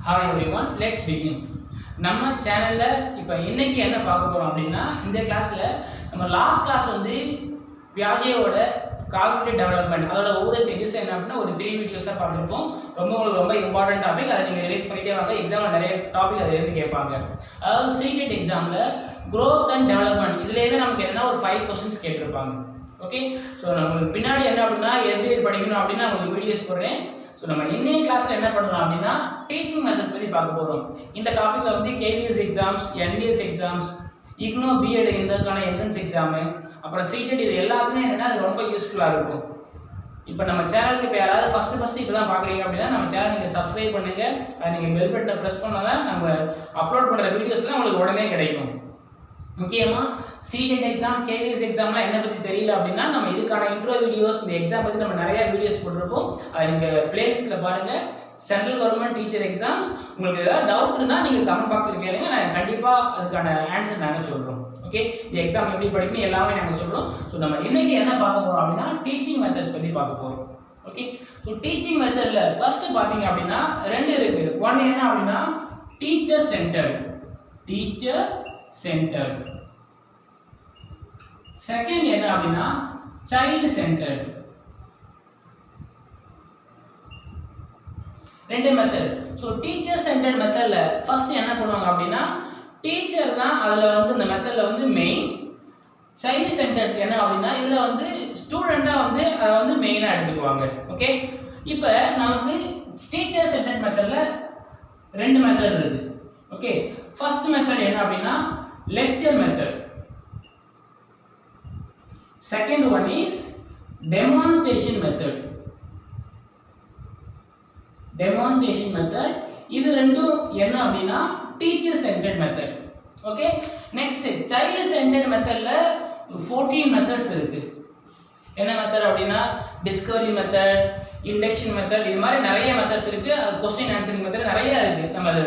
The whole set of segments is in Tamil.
Hi everyone, let's begin. நம்ம சேனல்ல இப்போ இன்னைக்கு என்ன பார்க்க போறோம் அப்படினா இந்த கிளாஸ்ல நம்ம லாஸ்ட் கிளாஸ் வந்து பியாஜேவோட காக்னிட்டிவ் டெவலப்மென்ட் அதோட ஒவ்வொரு ஸ்டேஜஸ் என்ன அப்படினா ஒரு 3 வீடியோஸா பார்த்திருப்போம். ரொம்ப இம்பார்ட்டன்ட் டாபிக். அதை நீங்க ரிவைஸ் பண்ணிட்டே வாங்க. எக்ஸாம்ல நிறைய டாபிக் அதில இருந்து கேட்பாங்க. அதாவது Ctet எக்ஸாம்ல growth and development இதுல இருந்து நமக்கு என்ன ஒரு 5 क्वेश्चंस கேட்டிருப்பாங்க. ஓகே, சோ நமக்கு பின்னாடி என்ன அப்படினா எப்படி படிக்கணும் அப்படினா உங்களுக்கு வீடியோஸ் போடுறேன். சோ நம்ம இன்னைய கிளாஸ்ல என்ன பண்ணலாம் அப்படினா டீச்சிங் மெத்தட்ஸ் பத்தி பார்க்க போறோம். இந்த டாபிக்ல வந்து KVS exams, NVS exams, IGNO B.Ed இதற்கான என்ட்ரன்ஸ் எக்ஸாம், அப்புறம் Ctet இது எல்லாத்துமே என்னன்னா அது ரொம்ப யூஸ்ஃபுல்லா இருக்கும். இப்போ நம்ம சேனலுக்கு இப்போ யாராவது ஃபர்ஸ்ட் இப்போ தான் பார்க்குறீங்க அப்படின்னா நம்ம சேனல் நீங்கள் சப்ஸ்கிரைப் பண்ணுங்க. நீங்கள் பெல் பட்டனை ப்ரெஸ் பண்ணால் தான் நம்ம அப்லோட் பண்ணுற வீடியோஸ்லாம் உங்களுக்கு உடனே கிடைக்கும். முக்கியமாக Ctet எக்ஸாம், KVS எக்ஸாம்லாம் என்ன பற்றி தெரியல அப்படின்னா நம்ம இதுக்கான இன்ட்ரோ வீடியோஸ், இந்த எக்ஸாம் பற்றி நம்ம நிறைய வீடியோஸ் போட்டிருப்போம். அது நீங்கள் பிளேலிஸ்ட்டில் பாருங்கள். சென்ட்ரல் கவர்மெண்ட் டீச்சர் எக்ஸாம்ஸ் உங்களுக்கு ஏதாவது டவுட் இருந்தால் நீங்கள் கமெண்ட் பாக்ஸில் கேளுங்க. நான் கண்டிப்பாக அதுக்கான ஆன்சர் நாங்கள் சொல்கிறோம். ஓகே, இந்த எக்ஸாம் எப்படி படிக்கணும் எல்லாமே நாங்கள் சொல்கிறோம். ஸோ நம்ம இன்னைக்கு என்ன பார்க்க போகிறோம் அப்படின்னா டீச்சிங் மெத்தட்ஸ் பற்றி பார்க்க போகிறோம். ஓகே, ஸோ டீச்சிங் மெத்தடில் ஃபர்ஸ்ட் பார்த்தீங்க அப்படின்னா 2 இருக்குது. ஒன் என்ன அப்படின்னா டீச்சர் சென்டர்ட், செகண்ட் என்ன அப்படின்னா child centred. 2 method. So teacher centred மெத்தட்ல ஃபர்ஸ்ட் என்ன பண்ணுவாங்க அப்படின்னா டீச்சர் தான் அதில் வந்து இந்த மெத்தட்ல வந்து மெயின். சைல்டு சென்டர்ட் என்ன அப்படின்னா இதில் வந்து ஸ்டூடெண்டாக வந்து அதை வந்து மெயினாக எடுத்துக்குவாங்க. ஓகே, இப்போ நமக்கு டீச்சர் சென்டர்ட் மெத்தட்ல 2 மெத்தட் இருக்குது. ஓகே, ஃபர்ஸ்ட் மெத்தட் என்ன அப்படின்னா lecture method. Second one is demonstration method. இது ரெண்டும் என்ன அப்படின்னா teacher centred method. Okay, next child centred மெத்தட்ல 14 மெத்தட்ஸ் இருக்கு. என்ன மெத்தட் அப்படின்னா டிஸ்கவரி மெத்தட், இண்டக்ஷன் மெத்தட், இது மாதிரி நிறைய மெத்தட்ஸ் இருக்கு. क्वेश्चन ஆன்சரிங் மெத்தட் நிறைய இருக்கு. நம்ம அது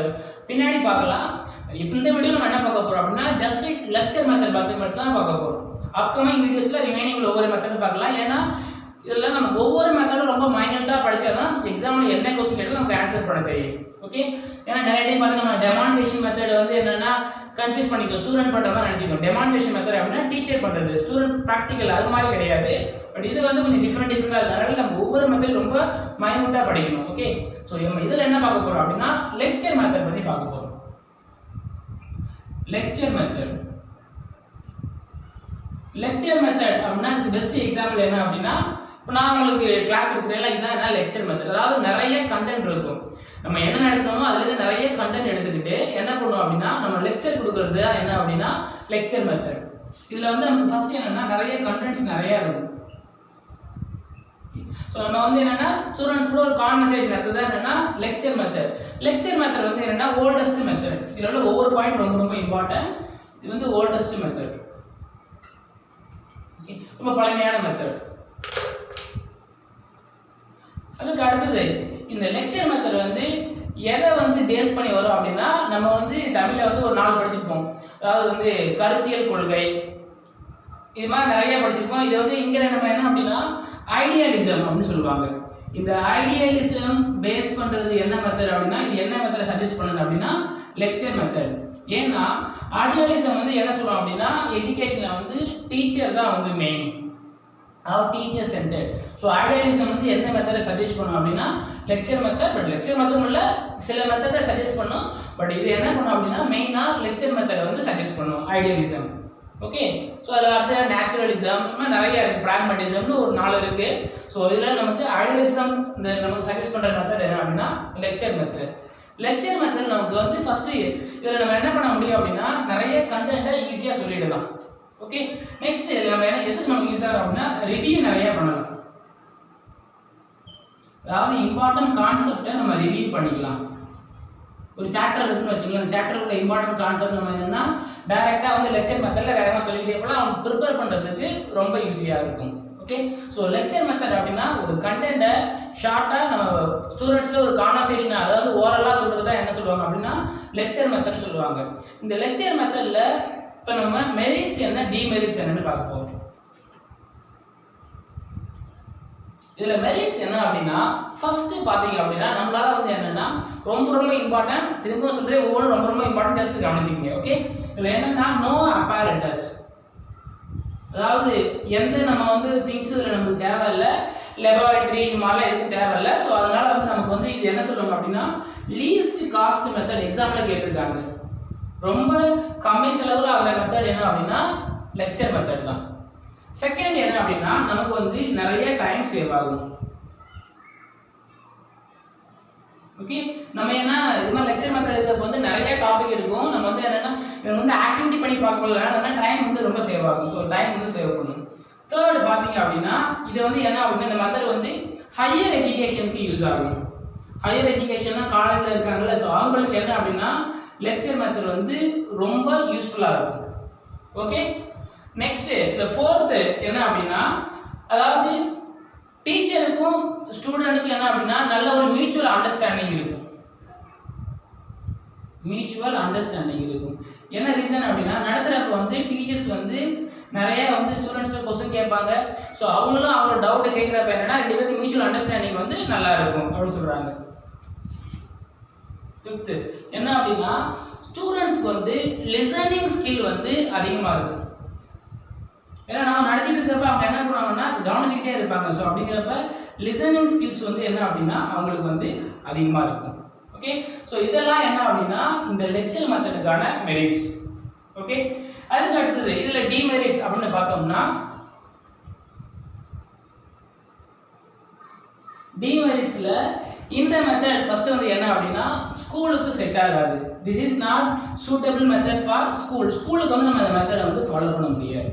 பின்னாடி பார்க்கலாம். இந்த வீடியோல நம்ம என்ன பார்க்க போறோம் அப்படின்னா ஜஸ்ட் லெக்சர் மெத்தட் பத்தி மட்டும் தான் பார்க்க போறோம். அப்கமிங் வீடியோஸ்ல ரிமைனிங் ஒவ்வொரு மெத்தட் பார்க்கலாம். ஏன்னா இதெல்லாம் நம்ம ஒவ்வொரு மெத்தடும் ரொம்ப மைனூட்டா படிச்சாதான் எக்ஸாம்ல என்ன क्वेश्चन கேட்டாலும் நமக்கு ஆன்சர் பண்ண தெரியும். ஓகே, ஏன்னா நிறைய டைம் பார்த்து நம்ம டெமான்ஸ்ட்ரேஷன் மெத்தட் வந்து என்னன்னா கன்ஃபியூஸ் பண்ணிக்கோ, ஸ்டூடெண்ட் பண்ற மாதிரி நினைச்சுக்கோ. டெமான்ஸ்ட்ரேஷன் மெத்தட் அப்படின்னா டீச்சர் பண்றது, ஸ்டூடெண்ட் ப்ராக்டிகல் அது மாதிரி கிடையாது. பட் இது வந்து கொஞ்சம் டிஃப்ரெண்டா இருக்கனால நம்ம ஒவ்வொரு மெத்தட் ரொம்ப மைனூட்டா படிக்கணும். ஓகே, சோ நம்ம இதுல என்ன பார்க்க போறோம் அப்படின்னா லெக்சர் மெத்தட் பத்தி பார்க்க போறோம். லெக்சர் மெத்தட் அப்படின்னா இதுக்கு பெஸ்ட் எக்ஸாம்பிள் என்ன அப்படின்னா இப்போ நான் உங்களுக்கு கிளாஸ் எடுக்கிறேன்ல, இதுதான் என்ன லெக்சர் மெத்தட். அதாவது நிறைய கண்டென்ட் இருக்கும். நம்ம என்ன நடத்தணுமோ அதுலேருந்து நிறைய கண்டென்ட் எடுத்துக்கிட்டு என்ன பண்ணுவோம் அப்படின்னா நம்ம லெக்சர் கொடுக்கறது என்ன அப்படின்னா லெக்சர் மெத்தட். இதில் வந்து நமக்கு ஃபர்ஸ்ட் என்னன்னா நிறைய கண்டென்ட்ஸ் நிறைய இருக்கும். ஸோ நம்ம வந்து என்னன்னா ஸ்டூடெண்ட்ஸ் கூட ஒரு கான்வர்சேஷன் நடத்துறது என்னன்னா லெக்சர் மெத்தட். லெக்சர் மெத்தட் வந்து என்னன்னா ஓல்டஸ்ட் மெத்தட். இதில் உள்ள ஒவ்வொரு பாயிண்ட் ரொம்ப இம்பார்ட்டன்ட். இது வந்து ஓல்டஸ்ட் மெத்தட், ரொம்ப பழமையான மெத்தட். அதுக்கு அடுத்தது இந்த லெக்சர் மெத்தட் வந்து எதை வந்து பேஸ் பண்ணி வரும் அப்படின்னா நம்ம வந்து தமிழில் வந்து ஒரு 4 படிச்சிருப்போம். அதாவது வந்து கருத்தியல் கொள்கை, இது மாதிரி நிறைய படிச்சிருப்போம். இது வந்து இங்கே நம்ம என்ன அப்படின்னா ஐடியலிசம் அப்படின்னு சொல்லுவாங்க. இந்த ஐடியலிசம் பேஸ் பண்ணுறது என்ன மெத்தட் அப்படின்னா இது என்ன மெத்தட் சஜஸ்ட் பண்ணுது அப்படின்னா லெக்சர் மெத்தட். ஏன்னா ஐடியலிசம் வந்து என்ன சொல்லுவோம் அப்படின்னா எஜுகேஷனில் வந்து டீச்சர் தான் வந்து மெயின், அதாவது டீச்சர் சென்டர்ட். ஸோ ஐடியலிசம் வந்து எந்த மெத்தடை சஜஸ்ட் பண்ணும் அப்படின்னா lecture method. But lecture method இல்லை, சில மெத்தடை சஜஸ்ட் பண்ணும். பட் இது என்ன பண்ணும் அப்படின்னா மெயினாக லெக்சர் மெத்தடை வந்து சஜஸ்ட் பண்ணும் ஐடியலிசம். ஓகே, ஸோ அதில் அடுத்த நேச்சுரலிசம், இன்னும் நிறைய இருக்குது. பிராக்மட்டிசம்னு ஒரு 4 இருக்குது. ஸோ இதில் நமக்கு ஐடியலிசம் இந்த நமக்கு சஜஸ்ட் பண்ணுற மெத்தட் என்ன அப்படின்னா லெக்சர் மெத்தட். லெக்சர் மெத்தட் நமக்கு வந்து ஃபஸ்ட்டு இதில் நம்ம என்ன பண்ண முடியும் அப்படின்னா நிறைய கண்டென்ட்டை ஈஸியாக சொல்லிடலாம். ஓகே, நெக்ஸ்ட் நம்ம எதுக்கு நமக்கு யூஸ் ஆகும் அப்படின்னா ரிவ்யூ நிறைய பண்ணலாம். அதாவது இம்பார்ட்டன்ட் கான்செப்டை நம்ம ரிவ்யூ பண்ணிக்கலாம். ஒரு சாப்டர் இருக்குன்னு வச்சுக்கலாம், அந்த சாப்டருக்குள்ள இம்பார்ட்டன்ட் கான்செப்ட் நம்ம என்னன்னா டைரெக்டாக வந்து லெக்சர் மெத்தடில் வேகமாக சொல்லிக்கிட்டே போல அவங்க ப்ரிப்பேர் பண்ணுறதுக்கு ரொம்ப ஈஸியாக இருக்கும். ஓகே, ஸோ லெக்சர் மெத்தட் அப்படின்னா ஒரு கண்டென்ட்டை ஷார்ட்டாக நம்ம ஸ்டூடெண்ட்ஸில் ஒரு கான்வர்சேஷன், அதாவது ஓரலாக சொல்கிறது தான் என்ன சொல்லுவாங்க அப்படின்னா லெக்சர் மெத்தட்னு சொல்லுவாங்க. இந்த லெக்சர் மெத்தடில் இப்போ நம்ம மெரிட்ஸ் என்ன டிமெரிட்ஸ் என்னன்னு பார்க்க போகிறோம். இதுல மெரிட்ஸ் என்ன அப்படினா ஃபர்ஸ்ட் பாத்தீங்க அப்படினா நம்மளால வந்து என்னன்னா ரொம்ப இம்பார்ட்டன்ட். திரும்ப சொல்கிறேன், ஒவ்வொரு ரொம்ப இம்பார்ட்டன்ட், ஜஸ்ட் கவனிச்சிங்க. ஓகே, இதில் என்னன்னா நோ அப்பேரட்டஸ், அதாவது எந்த நம்ம வந்து திங்ஸ் இதில் நமக்கு தேவையில்லை, லெபார்டரி இது மாதிரிலாம் எதுவும் தேவையில்லை. ஸோ அதனால் வந்து நமக்கு வந்து இது என்ன சொல்லுவாங்க அப்படின்னா லீஸ்ட் காஸ்ட் மெத்தட். எக்ஸாம்பிள் கேட்டிருக்காங்க, ரொம்ப கம்மி செலவில் ஆகிற மெத்தட் என்ன அப்படின்னா லெக்சர் மெத்தட் தான். செகண்ட் என்ன அப்படின்னா நமக்கு வந்து நிறைய டைம் சேவ் ஆகும். ஓகே, நம்ம ஏன்னா இது மாதிரி லெக்சர் மெத்தட் எழுதுறப்ப வந்து நிறைய டாபிக் இருக்கும். நம்ம வந்து என்னன்னா இதை வந்து ஆக்டிவிட்டி பண்ணி பார்க்கறதுனால டைம் வந்து ரொம்ப சேவ் ஆகும். ஸோ டைம் வந்து சேவ் பண்ணணும். தேர்ட் பார்த்தீங்க அப்படின்னா இது வந்து என்ன அப்படின்னா இந்த மெத்தட் வந்து ஹையர் எஜுகேஷனுக்கு யூஸ் ஆகும். ஹையர் எஜுகேஷன்னா காலேஜில் இருக்காங்கல்ல, ஸோ அவங்களுக்கு என்ன அப்படின்னா லெக்சர் மெத்தட் வந்து ரொம்ப யூஸ்ஃபுல்லாக இருக்கும். ஓகே, நெக்ஸ்ட் இந்த ஃபோர்த்து என்ன அப்படின்னா அதாவது டீச்சருக்கும் ஸ்டூடெண்ட்டுக்கும் என்ன அப்படின்னா நல்ல ஒரு மியூச்சுவல் அண்டர்ஸ்டாண்டிங் இருக்கும். மியூச்சுவல் அண்டர்ஸ்டாண்டிங் இருக்கும். என்ன ரீசன் அப்படின்னா நடத்துகிறப்ப வந்து டீச்சர்ஸ் வந்து நிறைய வந்து ஸ்டூடெண்ட்ஸ்க்கு கொஸ்டின் கேட்பாங்க. ஸோ அவங்களும் அவங்களோட டவுட்டை கேட்குறப்ப என்னன்னா ரெண்டு பேருக்கு மியூச்சுவல் அண்டர்ஸ்டாண்டிங் வந்து நல்லா இருக்கும் அப்படின்னு சொல்கிறாங்க. ஃபிஃப்த்து என்ன அப்படின்னா ஸ்டூடெண்ட்ஸ்க்கு வந்து லிசனிங் ஸ்கில் வந்து அதிகமாக இருக்கும். ஏன்னா நம்ம நடத்திட்டு இருக்கிறப்ப அவங்க என்ன பண்ணுவாங்கன்னா கவனிச்சுக்கிட்டே இருப்பாங்க. ஸோ அப்படிங்கிறப்ப லிசனிங் ஸ்கில்ஸ் வந்து என்ன அப்படின்னா அவங்களுக்கு வந்து அதிகமாக இருக்கும். ஓகே, ஸோ இதெல்லாம் என்ன அப்படின்னா இந்த லெக்சர் மெத்தடுக்கான மெரிட்ஸ். ஓகே, அதுக்கு அடுத்தது இதில் டிமெரிட்ஸ் அப்படின்னு பார்த்தோம்னா டிமெரிட்ஸில் இந்த மெத்தட் ஃபர்ஸ்ட் வந்து என்ன அப்படின்னா ஸ்கூலுக்கு செட் ஆகாது. This is not suitable method for school. ஸ்கூலுக்கு வந்து நம்ம இந்த மெத்தடை வந்து ஃபாலோ பண்ண முடியாது.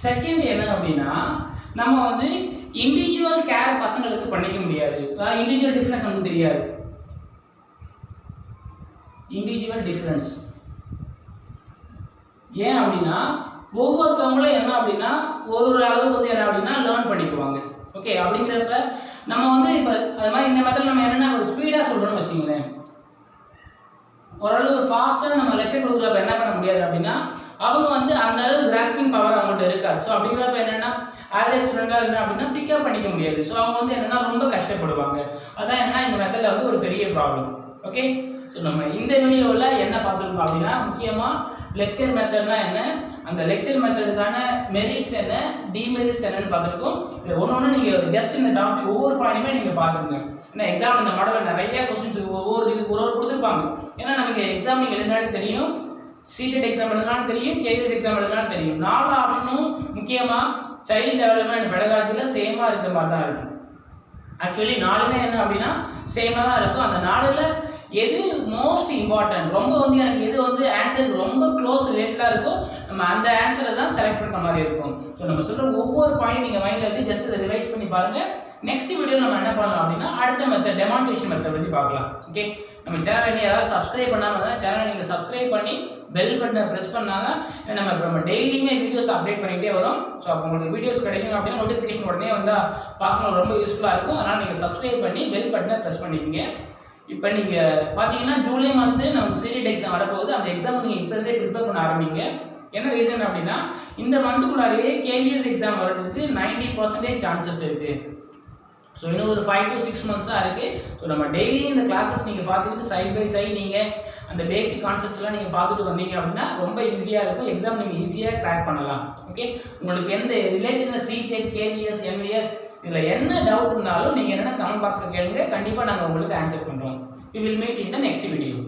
செகண்ட் என்ன அப்படின்னா நம்ம வந்து இண்டிவிஜுவல் கேர் பசங்களுக்கு பண்ணிக்க முடியாது. இண்டிவிஜுவல் டிஃபரன்ஸ் நமக்கு தெரியாது. இண்டிவிஜுவல் டிஃபரன்ஸ் ஏன் அப்படின்னா ஒவ்வொருத்தவங்களும் என்ன அப்படின்னா ஒரு அளவுக்கு வந்து என்ன அப்படின்னா லேர்ன் பண்ணிக்குவாங்க. ஓகே, அப்படிங்கிறப்ப நம்ம வந்து இப்போ அது மாதிரி இந்த மெத்தட் நம்ம என்னென்னா ஸ்பீடாக சொல்கிறோம்னு வச்சுங்களேன், ஓரளவு ஃபாஸ்ட்டாக நம்ம லெக்சர் கொடுக்குறப்ப என்ன பண்ண முடியாது அப்படின்னா அவங்க வந்து அந்த அளவு கிராஸ்பிங் பவர் அவங்கள்ட்ட இருக்காது. ஸோ அப்படிங்கிறப்ப என்னென்னா ஆவரேஜ் ஸ்டூடெண்டாக இருந்தால் அப்படின்னா பிக்கப் பண்ணிக்க முடியாது. ஸோ அவங்க வந்து என்னென்னா ரொம்ப கஷ்டப்படுவாங்க. அதான் என்ன இந்த மெத்தடில் வந்து ஒரு பெரிய ப்ராப்ளம். ஓகே, ஸோ நம்ம இந்த வீடியோவில் என்ன பார்த்துருக்கோம் அப்படின்னா முக்கியமாக லெக்சர் மெத்தட்னா என்ன, அந்த லெக்சர் மெத்தடுக்கான மெரிட்ஸ் என்ன, டிமெரிட்ஸ் என்னன்னு பார்த்துருக்கோம். ஒன்று நீங்கள் ஜஸ்ட் இந்த டாபிக் ஒவ்வொரு பாயிண்ட்டுமே நீங்கள் பார்த்துருங்க. ஏன்னா எக்ஸாம் இந்த மாடலில் நிறைய கொஸ்டின்ஸ் ஒவ்வொரு கொடுத்துருப்பாங்க. ஏன்னா நமக்கு எக்ஸாம் நீங்கள் எழுதினாலும் தெரியும், Ctet எக்ஸாம் எழுதினாலும் தெரியும், KVS எக்ஸாம் எழுதினாலும் தெரியும். 4 ஆப்ஷனும் முக்கியமாக சைல்டு டெவலப்மெண்ட் பெடகாலஜியில் சேமாக இருக்கிற மாதிரி தான் இருக்கும். ஆக்சுவலி 4மே என்ன அப்படின்னா சேமாக தான் இருக்கும். அந்த 4ல் எது மோஸ்ட் இம்பார்ட்டன்ட், ரொம்ப வந்து எனக்கு எது வந்து ஆன்சர் ரொம்ப க்ளோஸ் ரிலேட்டடாக இருக்கோ நம்ம அந்த ஆன்சரை தான் செலக்ட் பண்ணுற மாதிரி இருக்கும். ஸோ நம்ம சொல்கிற ஒவ்வொரு பாயிண்ட் நீங்கள் மைண்டில் வச்சு ஜஸ்ட் அதை ரிவைஸ் பண்ணி பாருங்கள். நெக்ஸ்ட் வீடியோ நம்ம என்ன பண்ணலாம் அப்படின்னா அடுத்த மெத்தட் டெமான்ஸ்ட்ரேஷன் மெத்தட் பற்றி பார்க்கலாம். ஓகே, நம்ம சேனலை நீங்கள் யாராவது சப்ஸ்கிரைப் பண்ணாமல் தான் சேனலை நீங்கள் சப்ஸ்கிரைப் பண்ணி பெல் பட்டனை ப்ரெஸ் பண்ணால் நம்ம டெய்லியுமே வீடியோஸ் அப்டேட் பண்ணிகிட்டே வரும். ஸோ அப்போ உங்களுக்கு வீடியோஸ் கிடைக்கும் அப்படின்னா நோட்டிஃபிகேஷன் உடனே வந்தால் பார்க்கணும், ரொம்ப யூஸ்ஃபுல்லாக இருக்கும். அதனால் நீங்கள் சப்ஸ்கிரைப் பண்ணி பெல் பட்டனை ப்ரெஸ் பண்ணிக்கோங்க. இப்போ நீங்கள் பார்த்தீங்கன்னா ஜூலை மந்த்து நமக்கு Ctet எக்ஸாம் வரப்போகுது. அந்த எக்ஸாம் நீங்கள் இப்போ இருந்தே ப்ரிப்பேர் பண்ண ஆரம்பிங்க. என்ன ரீசன் அப்படின்னா இந்த மந்த்துக்குள்ளாரையே KVS எக்ஸாம் வர்றதுக்கு 90% சான்சஸ் இருக்குது. ஸோ இன்னும் ஒரு 5 to 6 months தான் இருக்குது. ஸோ நம்ம டெய்லி இந்த கிளாஸஸ் நீங்கள் பார்த்துக்கிட்டு சைட் பை சைட் நீங்கள் அந்த பேசிக் கான்செப்ட்ஸ்லாம் நீங்கள் பார்த்துட்டு வந்தீங்க அப்படின்னா ரொம்ப ஈஸியாக இருக்கும். எக்ஸாம் நீங்கள் ஈஸியாக க்ராக் பண்ணலாம். ஓகே, உங்களுக்கு எந்த ரிலேட்டடான Ctet, KVS, MVS இதில் என்ன டவுட் இருந்தாலும் நீங்கள் என்னென்ன கமெண்ட் பாக்ஸில் கேளுங்க. கண்டிப்பாக நாங்கள் உங்களுக்கு ஆன்சர் பண்ணுறோம். We will meet in the next video.